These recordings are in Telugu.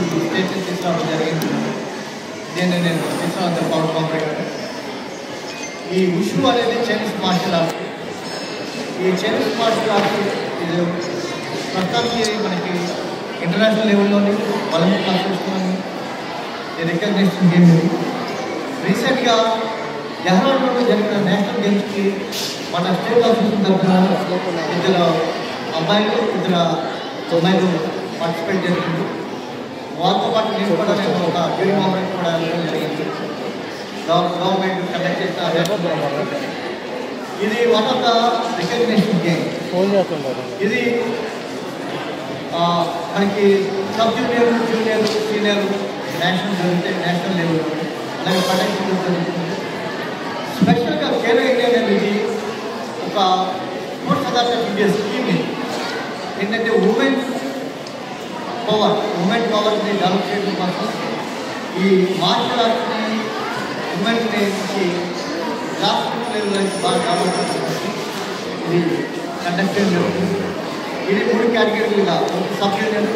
ఈ స్టేట్ని తీసుకురావడం జరిగింది. దీన్ని నేను తీసుకురావడం పవర్ కాంపరేటర్. ఈ ఉషు అనేది చైనీస్ మార్షల్ ఆర్ట్. ఈ చైనీస్ మార్షల్ ఆర్ట్ ఇది ప్రస్తుతానికి మనకి ఇంటర్నేషనల్ లెవెల్లోని ఒలింపిక్ అసోసియేషన్ రికగ్నేషన్ గేమ్ ఇది. రీసెంట్గా డెహ్రాడూన్లో జరిగిన నేషనల్ గేమ్స్కి మన స్టేట్ అసోసియేషన్ తరఫున ఇద్దరు అబ్బాయిలు ఇద్దరు అమ్మాయిలు పార్టిసిపేట్ చేస్తుంది. వాళ్ళతో పాటు నేను కూడా నేను ఒక డ్యూరింగ్ మూమెంట్ కూడా వెళ్ళడం జరిగింది. గవర్నమెంట్ కండక్ట్ చేసిన ఇది one of the recognition game. ఇది మనకి sub junior, junior, senior national జరుగుతాయి, నేషనల్ లెవెల్ అలాగే కండక్ట్ జరుగుతుంది. స్పెషల్గా ఖేలో ఇండియా అనేది ఒక 4,000 ఇండియా స్కీమ్ ఇది. ఏంటంటే ఉమెన్ పవర్ని డెవలప్ చేయడం కోసం ఈ మార్షల్ ఆర్ట్స్ని ఉమెన్ని గ్రాస్ లెవెల్ బాగా డెవలప్ చేయడం ఇది కండక్ట్ జరుగుతుంది. ఇది 3 కేటగిరీలుగా సబ్ జూనియర్,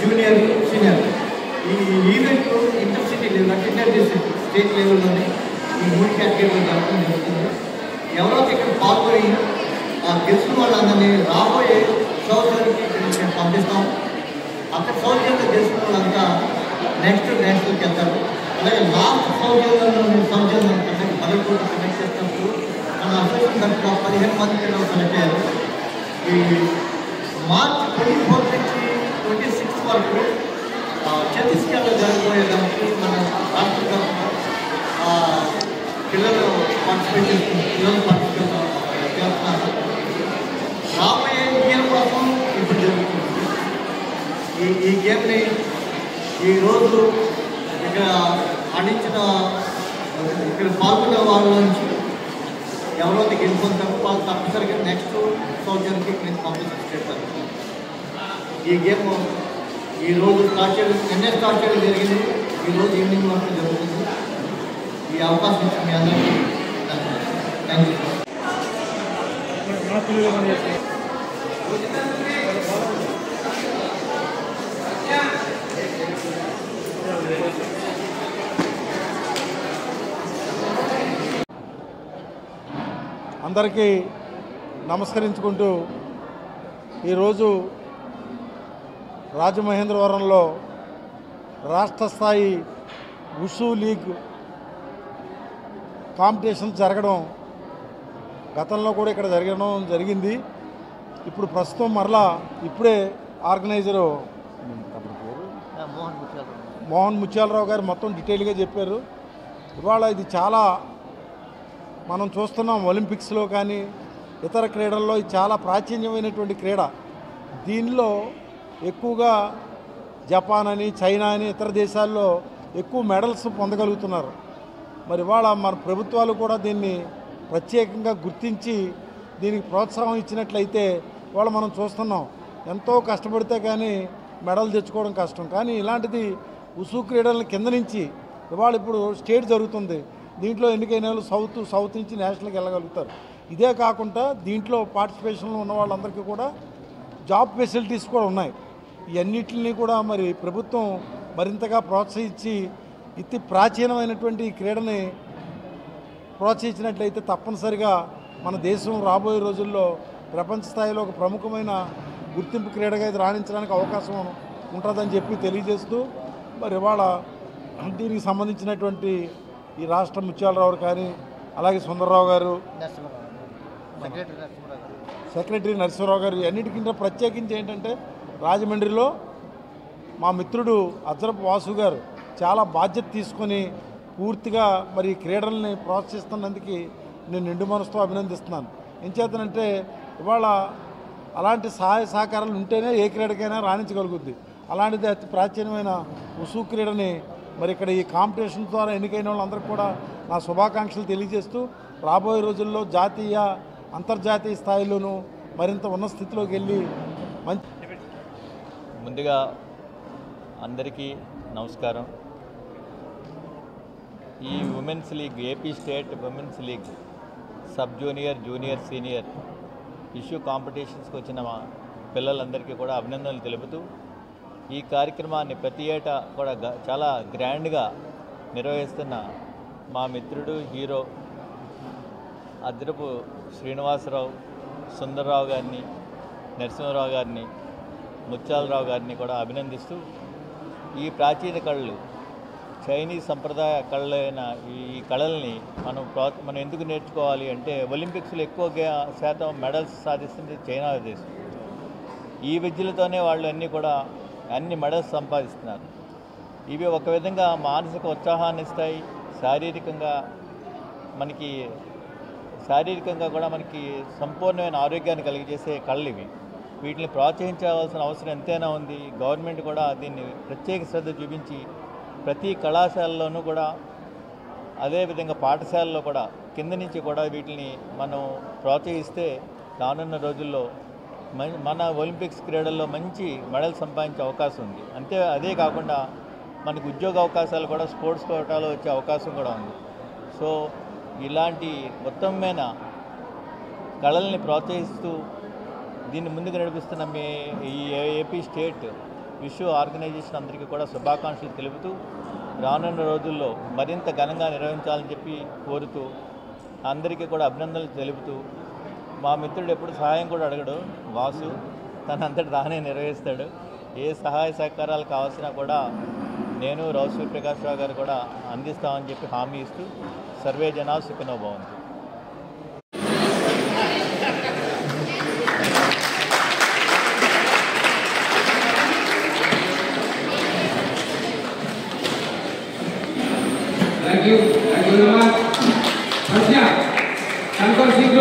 జూనియర్, సీనియర్. ఈ ఈవెంట్ ఇంటర్సిటీ లెవెల్ అంటే ఇంటర్ డిస్ట్రిక్ట్ స్టేట్ లెవెల్లోనే ఈ 3 కేటగిరీలు జరగడం జరుగుతుంది. ఎవరో ఇక్కడ పాల్గొని గెలిచిన వాళ్ళందరినీ రాబోయే సంవత్సరానికి మేము పంపిస్తాం. అక్కడ సంవత్సరంలో గెలిచిన వాళ్ళంతా నెక్స్ట్ నేషనల్కి వెళ్తారు. అలాగే లాస్ట్ సంవత్సరం పల్లెటూరు కనెక్ట్ చేసినప్పుడు మన అసోసియేషన్ తరఫున 15 మంది పిల్లలు కనెక్ట్ అయ్యారు. ఈ మార్చ్ 24 నుంచి 26 వరకు ఛత్తీస్గఢ్లో జరిగిపోయేదానికి మన రాష్ట్ర తరఫున పిల్లలు పార్టిసిపేట్ చేస్తున్నారు. చేస్తున్నారు. రాబోయే ఇయర్ కోసం ఇప్పుడు జరుగుతుంది. ఈ గేమ్ని ఈరోజు ఇక్కడ ఆడించిన ఇక్కడ పాల్గొనే వాళ్ళ నుంచి ఎవరైతే గెలుపొందారో వాళ్ళు తప్పనిసరిగా నెక్స్ట్ సంవత్సరానికి నేను పంపిస్తాను. ఈ గేమ్ ఈరోజు స్టార్ట్ చేయడం నిన్నే స్టార్ట్ చేయడం జరిగింది. ఈరోజు ఈవినింగ్ వరకు జరుగుతుంది. ఈ అవకాశం ఇచ్చిన మీ అందరికీ థ్యాంక్ యూ. అందరికీ నమస్కరించుకుంటూ ఈరోజు రాజమహేంద్రవరంలో రాష్ట్ర స్థాయి ఉషు లీగ్ కాంపిటీషన్ జరగడం గతంలో కూడా ఇక్కడ జరిగింది. ఇప్పుడు ప్రస్తుతం మరలా ఇప్పుడే ఆర్గనైజరు మోహన్ ముత్యాలరావు గారు మొత్తం డీటెయిల్గా చెప్పారు. ఇవాళ ఇది చాలా మనం చూస్తున్నాం ఒలింపిక్స్లో కానీ ఇతర క్రీడల్లో ఇది చాలా ప్రాచీనమైనటువంటి క్రీడ. దీనిలో ఎక్కువగా జపాన్ అని, చైనా అని ఇతర దేశాల్లో ఎక్కువ మెడల్స్ పొందగలుగుతున్నారు. మరి ఇవాళ మన ప్రభుత్వాలు కూడా దీన్ని ప్రత్యేకంగా గుర్తించి దీనికి ప్రోత్సాహం ఇచ్చినట్లయితే ఇవాళ మనం చూస్తున్నాం ఎంతో కష్టపడితే కానీ మెడల్ తెచ్చుకోవడం కష్టం. కానీ ఇలాంటిది ఉషు క్రీడల కింద నుంచి ఇవాళ ఇప్పుడు స్టేట్ జరుగుతుంది. దీంట్లో ఎన్నికైన వాళ్ళు సౌత్ నుంచి నేషనల్కి వెళ్ళగలుగుతారు. ఇదే కాకుండా దీంట్లో పార్టిసిపేషన్లో ఉన్న వాళ్ళందరికీ కూడా జాబ్ ఫెసిలిటీస్ కూడా ఉన్నాయి. ఇవన్నిటిని కూడా మరి ప్రభుత్వం మరింతగా ప్రోత్సహించి ఇతి ప్రాచీనమైనటువంటి ఈ క్రీడని ప్రోత్సహించినట్లయితే తప్పనిసరిగా మన దేశం రాబోయే రోజుల్లో ప్రపంచ స్థాయిలో ఒక ప్రముఖమైన గుర్తింపు క్రీడగా ఇది రాణించడానికి అవకాశం ఉంటుందని చెప్పి తెలియజేస్తూ మరి ఇవాళ దీనికి సంబంధించినటువంటి ఈ రాష్ట్ర ముత్యాలరావు కానీ అలాగే సుందరరావు గారు, సెక్రటరీ నరసింహరావు గారు అన్నిటికంటే ప్రత్యేకించి ఏంటంటే రాజమండ్రిలో మా మిత్రుడు అజ్రప్ వాసు గారు చాలా బాధ్యత తీసుకొని పూర్తిగా మరి క్రీడల్ని ప్రోత్సహిస్తున్నందుకు నేను నిండు మనసుతో అభినందిస్తున్నాను. ఏం చేతనంటే ఇవాళ అలాంటి సహాయ సహకారాలు ఉంటేనే ఏ క్రీడకైనా రాణించగలుగుద్ది. అలాంటిది అతి ప్రాచీనమైన ఉషు క్రీడని మరి ఇక్కడ ఈ కాంపిటీషన్ ద్వారా ఎన్నికైన వాళ్ళందరికీ కూడా నా శుభాకాంక్షలు తెలియజేస్తూ రాబోయే రోజుల్లో జాతీయ అంతర్జాతీయ స్థాయిలోనూ మరింత ఉన్నత స్థితిలోకి వెళ్ళి ముందుగా అందరికీ నమస్కారం. ఈ women's league AP state women's league sub junior, junior, senior issue కాంపిటీషన్స్కి వచ్చిన మా పిల్లలందరికీ కూడా అభినందనలు తెలుపుతూ ఈ కార్యక్రమాన్ని ప్రతి ఏటా కూడా చాలా గ్రాండ్గా నిర్వహిస్తున్న మా మిత్రుడు హీరో అద్రపు శ్రీనివాసరావు, సుందర్రావు గారిని, నరసింహరావు గారిని, ముత్యాలరావు గారిని కూడా అభినందిస్తూ ఈ ప్రాచీన కళలు, చైనీస్ సంప్రదాయ కళలైన ఈ కళల్ని మనం ఎందుకు నేర్చుకోవాలి అంటే ఒలింపిక్స్లో ఎక్కువ శాతం మెడల్స్ సాధిస్తుంది చైనా దేశం. ఈ విద్యలతోనే వాళ్ళు అన్ని మెడల్స్ సంపాదిస్తున్నారు. ఇవి ఒక విధంగా మానసిక ఉత్సాహాన్ని ఇస్తాయి, శారీరకంగా కూడా మనకి సంపూర్ణమైన ఆరోగ్యాన్ని కలిగజేసే కళలు ఇవి. వీటిని ప్రోత్సహించవలసిన అవసరం ఎంతైనా ఉంది. గవర్నమెంట్ కూడా దీన్ని ప్రత్యేక శ్రద్ధ చూపించి ప్రతి కళాశాలలోనూ కూడా, అదేవిధంగా పాఠశాలలో కూడా కింద నుంచి కూడా వీటిని మనం ప్రోత్సహిస్తే రానున్న రోజుల్లో మన ఒలింపిక్స్ క్రీడల్లో మంచి మెడల్ సంపాదించే అవకాశం ఉంది. అదే కాకుండా మనకు ఉద్యోగ అవకాశాలు కూడా స్పోర్ట్స్ కోటాలో వచ్చే అవకాశం కూడా ఉంది. సో ఇలాంటి ఉత్తమమైన కళల్ని ప్రోత్సహిస్తూ దీన్ని ముందుకు నడిపిస్తున్న ఈ ఏపీ స్టేట్ విశ్వ ఆర్గనైజేషన్ అందరికీ కూడా శుభాకాంక్షలు తెలుపుతూ రానున్న రోజుల్లో మరింత ఘనంగా నిర్వహించాలని చెప్పి కోరుతూ అందరికీ కూడా అభినందనలు తెలుపుతూ, మా మిత్రుడు ఎప్పుడు సహాయం కూడా అడగడు, వాసు తనంతటి తానే నిర్వహిస్తాడు. ఏ సహాయ సహకారాలు కావాల్సినా కూడా నేను రావు సూర్యప్రకాష్ రావు గారు కూడా అందిస్తామని చెప్పి హామీ ఇస్తూ సర్వే జనా సుఖినో భవంతు. Thank you very much. Prashna, Shankar Singh.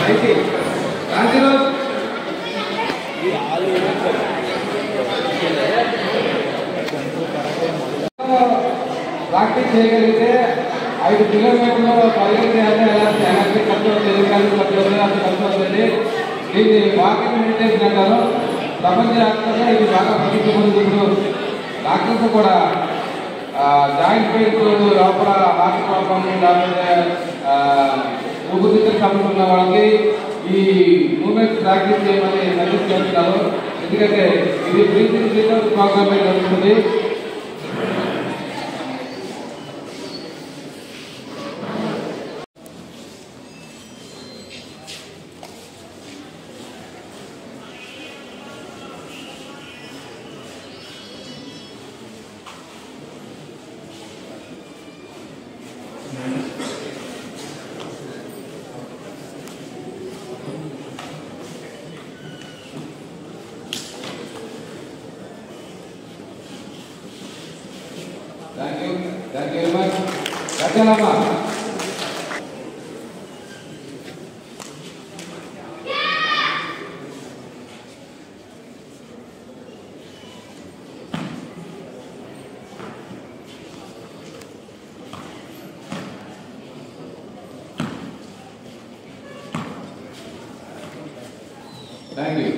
Thank you. Rajiraj. Practice చేయగలిగితే 5 కిలోమీటర్లు పరిగెత్తే ఎలక్ట్రిక్ ఖర్చు అవుతుంది, కరెంట్ ఖర్చు అవుతుంది, అది ఖర్చు అవుతుంది. దీన్ని వాకింగ్ మెడిటేషన్ అంటారు. ప్రపంచవ్యాప్తంగా ఇది బాగా ప్రసిద్ధి పొందుతుంది. డాక్టర్స్ కూడా జాయింట్ పెయిన్స్, లోపల హార్ట్ ప్రాబ్లమ్, లేకపోతే ఊపిరితిత్తుల సమస్య ఉన్న వాళ్ళకి ఈ మూమెంట్స్ ప్రాక్టీస్ చేయమని సజెస్ట్ చేస్తున్నారు. ఎందుకంటే ఇది బ్రీతింగ్ రిసర్చ్ ప్రోగ్రామ్ జరుగుతుంది. Thank you very much. Rajalama. Thank you.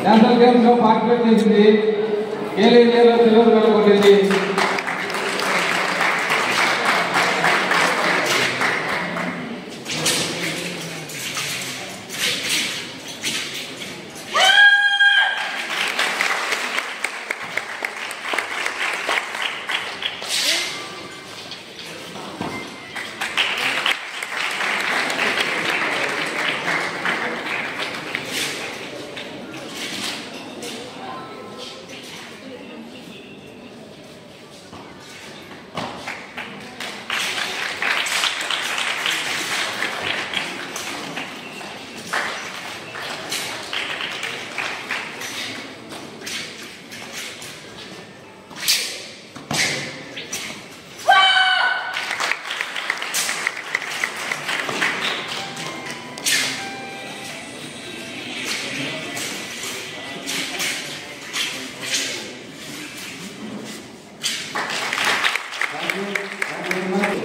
National games లో పార్టిసిపేట్ చేసింది, ఖేలో ఇండియాలో సిల్వర్ మెడల్ కొట్టింది.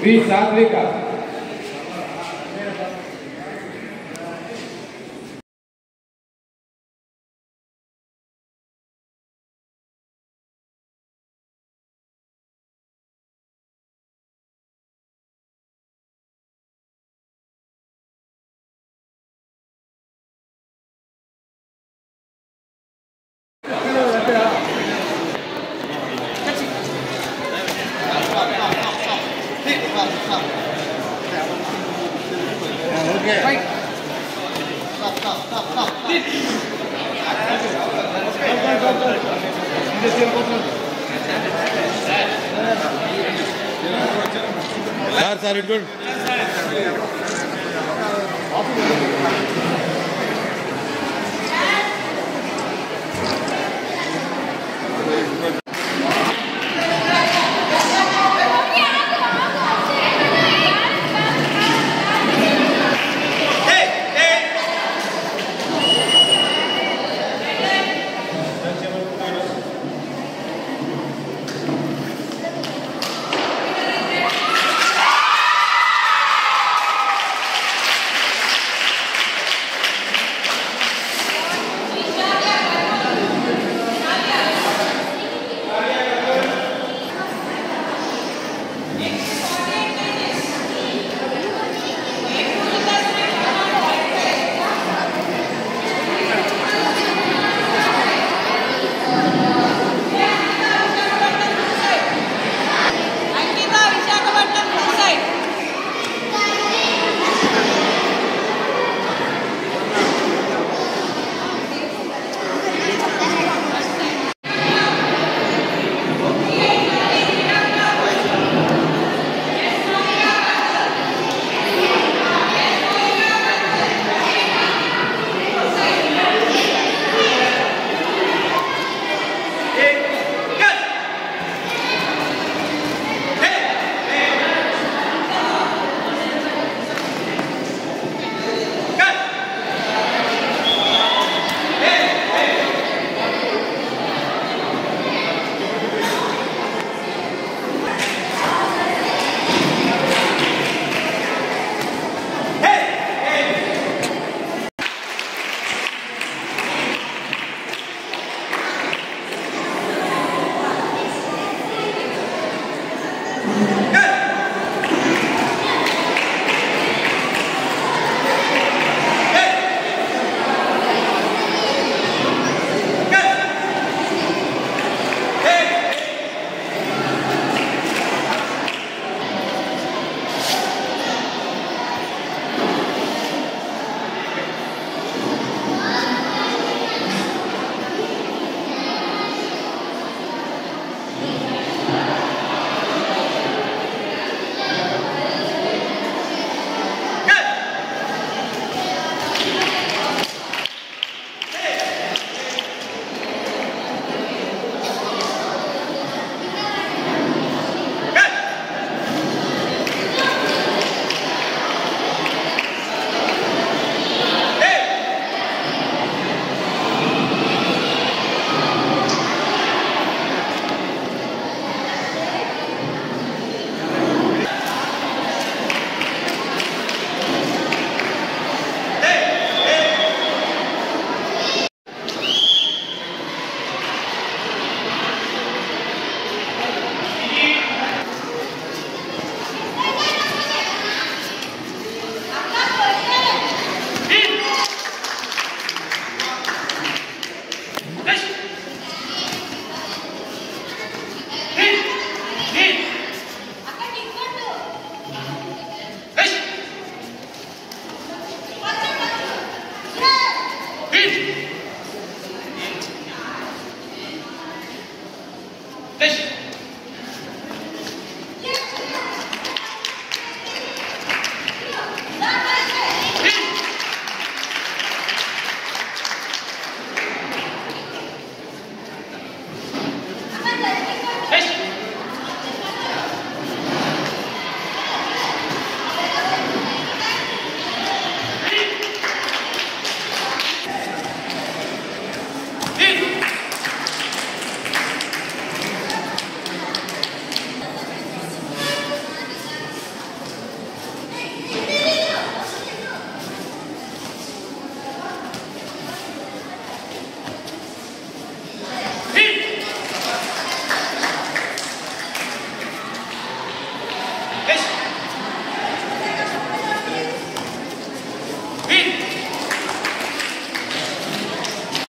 వి సాత్విక. సార్ ఇటు